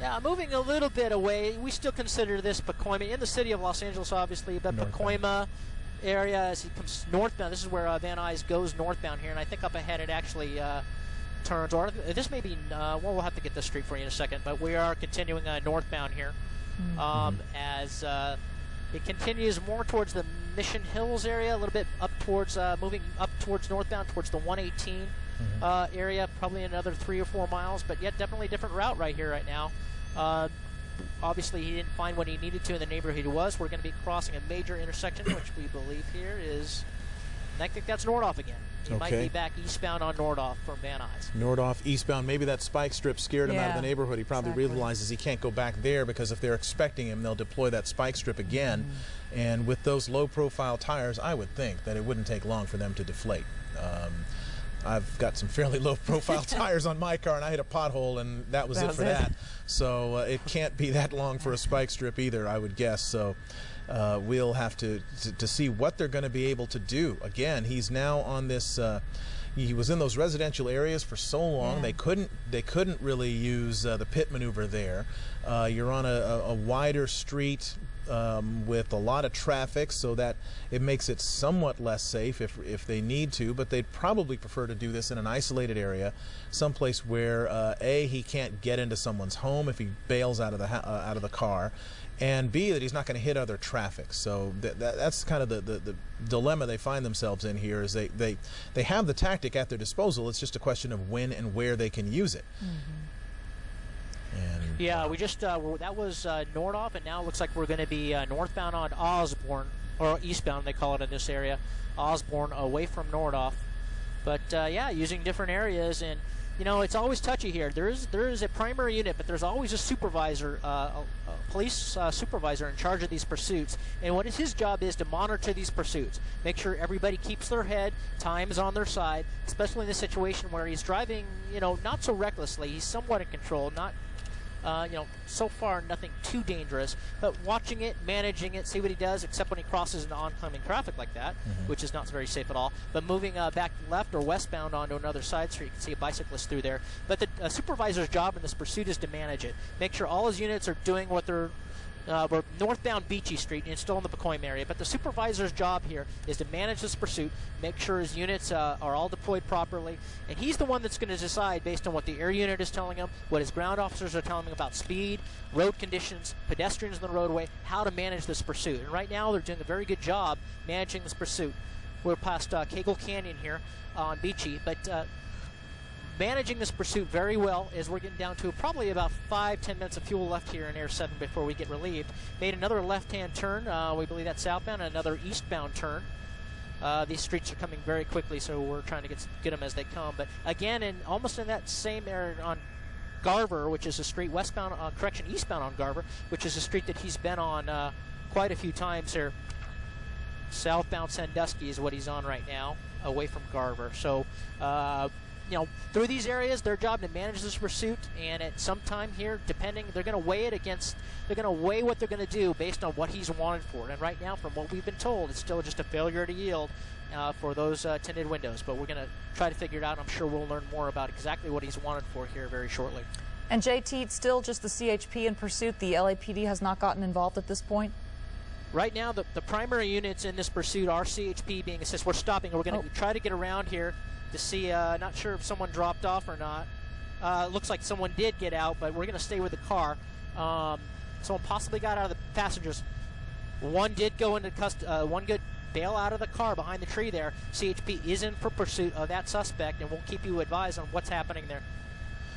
Yeah, moving a little bit away. We still consider this Pacoima in the city of Los Angeles, obviously, but Pacoima area as he comes northbound. This is where Van Nuys goes northbound here, and I think up ahead it actually turns. Or this may be. Well, we'll have to get this street for you in a second, but we are continuing northbound here as it continues more towards the Mission Hills area, a little bit up towards moving up towards northbound towards the 118 area, probably another 3 or 4 miles, but yet definitely a different route right here right now. Obviously, he didn't find what he needed to in the neighborhood he was. We're going to be crossing a major intersection, which we believe here is, I think that's Nordhoff again. He might be back eastbound on Nordhoff from Van Nuys. Nordhoff eastbound. Maybe that spike strip scared him out of the neighborhood. He probably realizes he can't go back there because if they're expecting him, they'll deploy that spike strip again. And with those low-profile tires, I would think that it wouldn't take long for them to deflate. I've got some fairly low-profile tires on my car, and I hit a pothole, and that was it for that. So it can't be that long for a spike strip either, I would guess. So we'll have to see what they're going to be able to do. Again, he's now on this. He was in those residential areas for so long. They couldn't really use the pit maneuver there. You're on a wider street with a lot of traffic, so that it makes it somewhat less safe if they need to, but they'd probably prefer to do this in an isolated area, someplace where A, he can't get into someone's home if he bails out of the car, and B, that he's not going to hit other traffic. So that's kind of the dilemma they find themselves in here, is they have the tactic at their disposal. It's just a question of when and where they can use it. And yeah, we just that was Nordhoff, and now it looks like we're going to be northbound on Osborne, or eastbound they call it in this area, Osborne, away from Nordhoff. But yeah, using different areas, and you know, it's always touchy here. There is a primary unit, but there's always a supervisor, a police supervisor in charge of these pursuits. And what his job is to monitor these pursuits, make sure everybody keeps their head, time is on their side, especially in this situation where he's driving, you know, not so recklessly. He's somewhat in control, not. You know, so far nothing too dangerous, but watching it, managing it, see what he does, except when he crosses into oncoming traffic like that, which is not very safe at all. But moving back left or westbound onto another side street, you can see a bicyclist through there. But the supervisor's job in this pursuit is to manage it, make sure all his units are doing what they're. We're northbound Beachy Street, and still in the Pacoima area, but the supervisor's job here is to manage this pursuit, make sure his units are all deployed properly, and he's the one that's going to decide based on what the air unit is telling him, what his ground officers are telling him about speed, road conditions, pedestrians on the roadway, how to manage this pursuit. And right now they're doing a very good job managing this pursuit. We're past Cagle Canyon here on Beachy, but managing this pursuit very well as we're getting down to probably about 5-10 minutes of fuel left here in Air 7 before we get relieved. Made another left-hand turn. We believe that's southbound, and another eastbound turn. These streets are coming very quickly, so we're trying to get them as they come. But again, almost in that same area on Garver, which is a street westbound, eastbound on Garver, which is a street that he's been on quite a few times here. Southbound Sandusky is what he's on right now, away from Garver. So, you know, through these areas, their job to manage this pursuit, and at some time here, depending, they're going to weigh it against, they're going to weigh what they're going to do based on what he's wanted for. And right now, from what we've been told, it's still just a failure to yield for those tinted windows. But we're going to try to figure it out. I'm sure we'll learn more about exactly what he's wanted for here very shortly. And JT, it's still just the CHP in pursuit. The LAPD has not gotten involved at this point? Right now, the primary units in this pursuit are CHP being assisted. We're stopping. We're going to try to get around here to see, not sure if someone dropped off or not. Looks like someone did get out, but we're going to stay with the car. Someone possibly got out of the passengers. One did go into one good bail out of the car behind the tree there. CHP is in for pursuit of that suspect, and we'll keep you advised on what's happening there.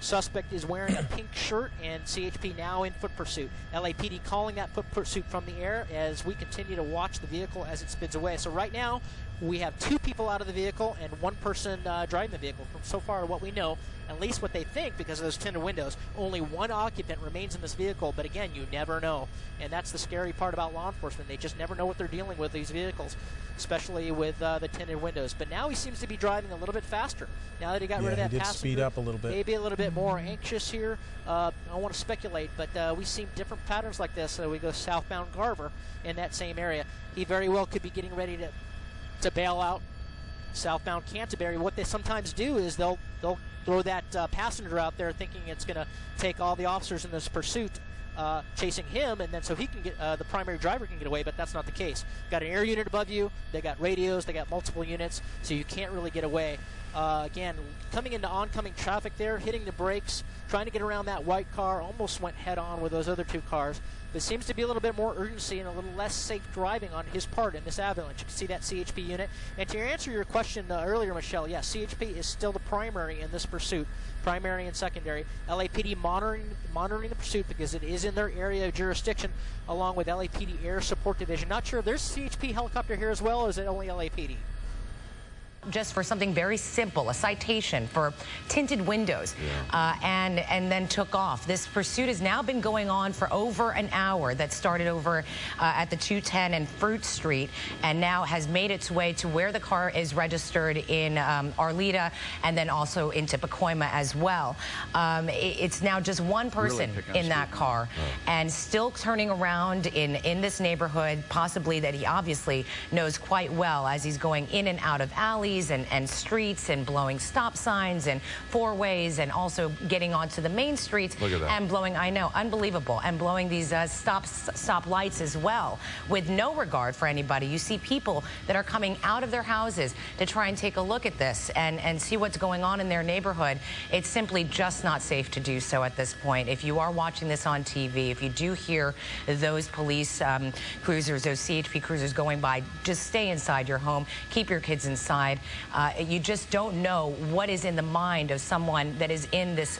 Suspect is wearing a pink shirt, and CHP now in foot pursuit. LAPD calling that foot pursuit from the air as we continue to watch the vehicle as it speeds away. So right now, we have 2 people out of the vehicle and 1 person driving the vehicle. From so far what we know, at least what they think, because of those tinted windows, only 1 occupant remains in this vehicle. But again, you never know. And that's the scary part about law enforcement. They just never know what they're dealing with, these vehicles, especially with the tinted windows. But now he seems to be driving a little bit faster. Now that he got rid of that passenger. Speed up a little bit. Maybe a little bit more anxious here. I don't want to speculate, but we've seen different patterns like this. We go southbound Garver in that same area. He very well could be getting ready to bail out southbound Canterbury. What they sometimes do is they'll throw that passenger out there thinking it's going to take all the officers in this pursuit chasing him, and then so he can get the primary driver can get away, but that's not the case. Got an air unit above you, they got radios, they got multiple units, so you can't really get away. Again, coming into oncoming traffic there, hitting the brakes, trying to get around that white car, almost went head on with those other two cars. There seems to be a little bit more urgency and a little less safe driving on his part in this avalanche. You can see that CHP unit. And to answer your question earlier, Michelle, yes, CHP is still the primary in this pursuit, primary and secondary. LAPD monitoring the pursuit because it is in their area of jurisdiction, along with LAPD Air Support Division. Not sure if there's a CHP helicopter here as well, or is it only LAPD? Just for something very simple, a citation for tinted windows, and then took off. This pursuit has now been going on for over an hour. That started over at the 210 and Fruit Street, and now has made its way to where the car is registered in Arleta, and then also into Pacoima as well. It's now just one person in that car, and still turning around in this neighborhood, possibly that he obviously knows quite well as he's going in and out of alleys and streets, and blowing stop signs and four-ways, and also getting onto the main streets and blowing, I know, unbelievable, and blowing these stop lights as well, with no regard for anybody. You see people that are coming out of their houses to try and take a look at this and see what's going on in their neighborhood. It's simply just not safe to do so at this point. If you are watching this on TV, if you do hear those police cruisers, those CHP cruisers going by, just stay inside your home, keep your kids inside. You just don't know what is in the mind of someone that is in this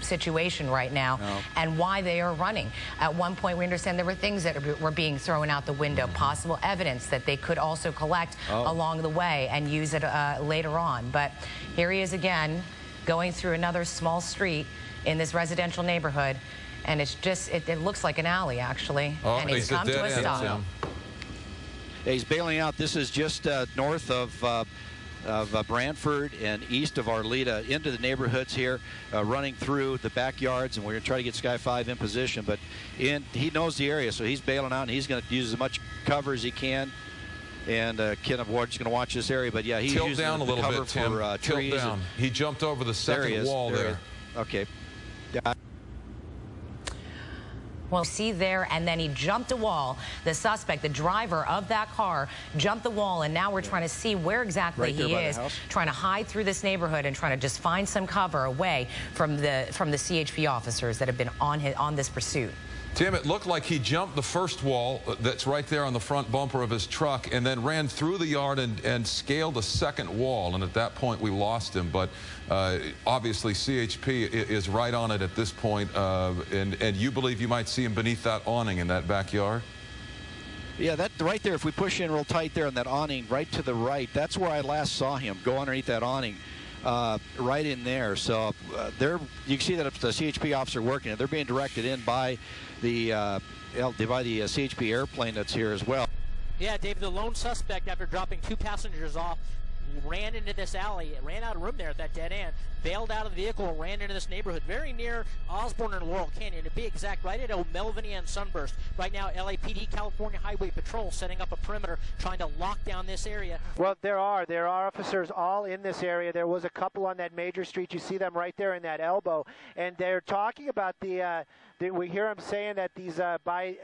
situation right now, and why they are running. At one point, we understand there were things that were being thrown out the window, possible evidence that they could also collect along the way and use it later on. But here he is again, going through another small street in this residential neighborhood, and it's just, it looks like an alley, actually. And he's come to a stop. Yeah, he's bailing out. This is just north of Brantford and east of Arleta, into the neighborhoods here, running through the backyards, and we're going to try to get Sky 5 in position. But he knows the area, so he's bailing out, and he's going to use as much cover as he can. And Ken Ward's going to watch this area, but yeah, he's tilt using down the a little cover bit, Tim. for trees. Tilt down. He jumped over the second wall there. Okay. Yeah. Well, see there, and then he jumped a wall. The suspect, the driver of that car, jumped the wall, and now we're trying to see where exactly he is, trying to hide through this neighborhood and trying to just find some cover away from the CHP officers that have been on this pursuit. Tim, it looked like he jumped the first wall that's right there on the front bumper of his truck, and then ran through the yard and scaled a second wall, and at that point we lost him. But obviously CHP is right on it at this point, and you believe you might see him beneath that awning in that backyard? Yeah, that right there, if we push in real tight there on that awning right to the right, that's where I last saw him go underneath that awning. Right in there. So you can see that it's the CHP officer working it. They're being directed in by the CHP airplane that's here as well. Yeah, Dave, the lone suspect, after dropping two passengers off, ran into this alley, ran out of room there at that dead end, bailed out of the vehicle, and ran into this neighborhood very near Osborne and Laurel Canyon, to be exact, right at Melvin and Sunburst. Right now, LAPD, California Highway Patrol, setting up a perimeter, trying to lock down this area. Well, there are officers all in this area. There was a couple on that major street. You see them right there in that elbow, and they're talking about we hear him saying that these by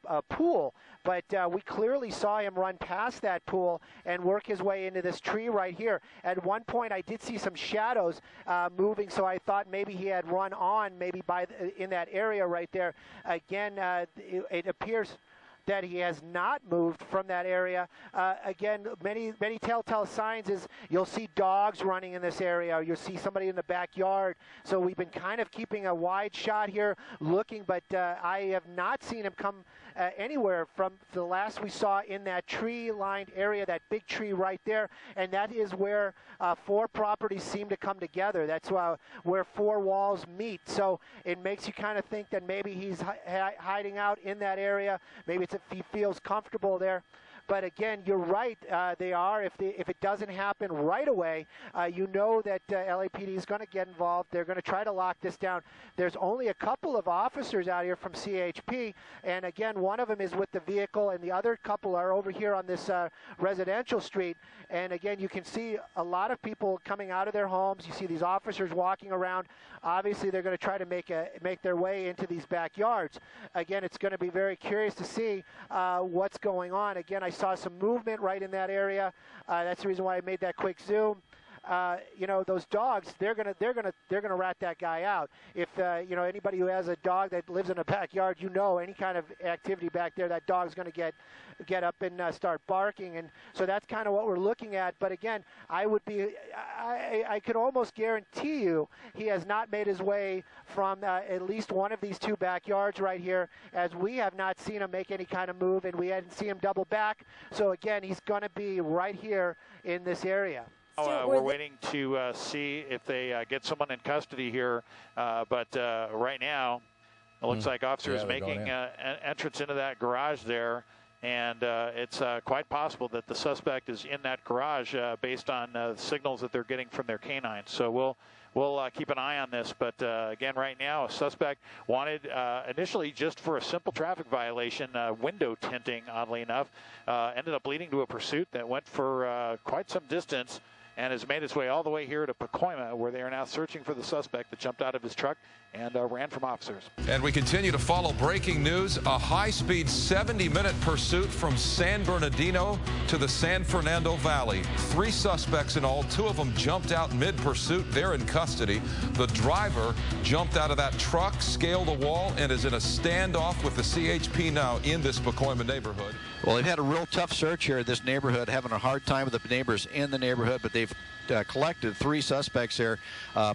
a pool, but we clearly saw him run past that pool and work his way into this tree right here. At one point, I did see some shadows moving, so I thought maybe he had run on, maybe in that area right there. Again, it appears that he has not moved from that area. Again, many telltale signs is you'll see dogs running in this area, or you'll see somebody in the backyard. So we've been kind of keeping a wide shot here, looking, but I have not seen him come anywhere from the last we saw in that tree-lined area, that big tree right there, and that is where four properties seem to come together. That's where four walls meet. So it makes you kind of think that maybe he's hiding out in that area. Maybe it's if he feels comfortable there. But again, you're right. They are. If it doesn't happen right away, you know that LAPD is going to get involved. They're going to try to lock this down. There's only a couple of officers out here from CHP, and again, one of them is with the vehicle, and the other couple are over here on this residential street. And again, you can see a lot of people coming out of their homes. You see these officers walking around. Obviously, they're going to try to make their way into these backyards. Again, it's going to be very curious to see what's going on. Again, I saw some movement right in that area. That's the reason why I made that quick zoom. You know, those dogs, they're gonna rat that guy out. If you know, anybody who has a dog that lives in a backyard, you know, any kind of activity back there, that dog's gonna get up and start barking. And so that's kind of what we're looking at. But again, I could almost guarantee you he has not made his way from at least one of these two backyards right here, as we have not seen him make any kind of move, and we hadn't seen him double back. So again, he's gonna be right here in this area. We're waiting to see if they get someone in custody here, but right now it looks like officers making an entrance into that garage there, and it's quite possible that the suspect is in that garage based on signals that they're getting from their canines. So we'll keep an eye on this, but again, right now, a suspect wanted initially just for a simple traffic violation, window tinting, oddly enough, ended up leading to a pursuit that went for quite some distance, and has made its way all the way here to Pacoima, where they are now searching for the suspect that jumped out of his truck and ran from officers. And we continue to follow breaking news. A high-speed 70-minute pursuit from San Bernardino to the San Fernando Valley. 3 suspects in all. 2 of them jumped out mid-pursuit. They're in custody. The driver jumped out of that truck, scaled a wall, and is in a standoff with the CHP now in this Pacoima neighborhood. Well, they've had a real tough search here in this neighborhood, having a hard time with the neighbors in the neighborhood, but they've collected 3 suspects here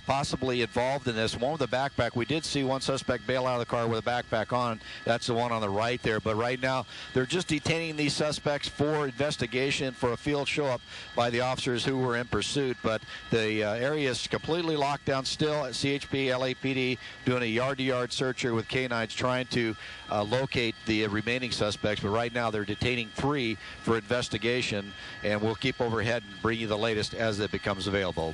possibly involved in this. One with a backpack. We did see one suspect bail out of the car with a backpack on. That's the one on the right there. But right now, they're just detaining these suspects for investigation, for a field show-up by the officers who were in pursuit. But the area is completely locked down still at CHP, LAPD, doing a yard-to-yard search here with canines trying to locate the remaining suspects. But right now, they're detaining 3 for investigation, and we'll keep overhead and bring you the latest as it becomes available.